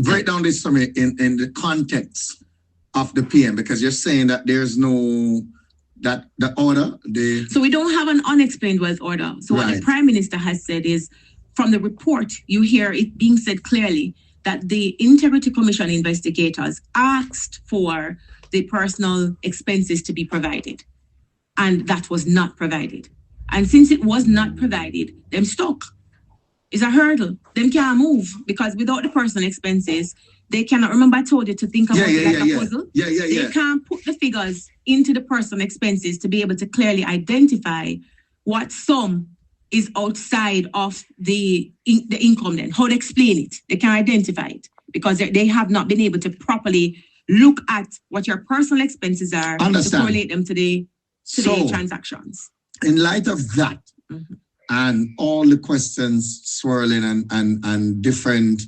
break down this for me in the context of the PM, because you're saying that there's no that the order. So we don't have an unexplained wealth order. So what the Prime Minister has said is, from the report, you hear it being said clearly that the Integrity Commission investigators asked for the personal expenses to be provided, and that was not provided. And since it was not provided, them stuck. It's a hurdle. Them can't move, because without the personal expenses, they cannot. Remember, I told you to think about it like a puzzle. They can't put the figures into the personal expenses to be able to clearly identify what sum is outside of the income. Then how to explain it? They can't identify it because they have not been able to properly look at what your personal expenses are to correlate them to the transactions. In light of that, and all the questions swirling and different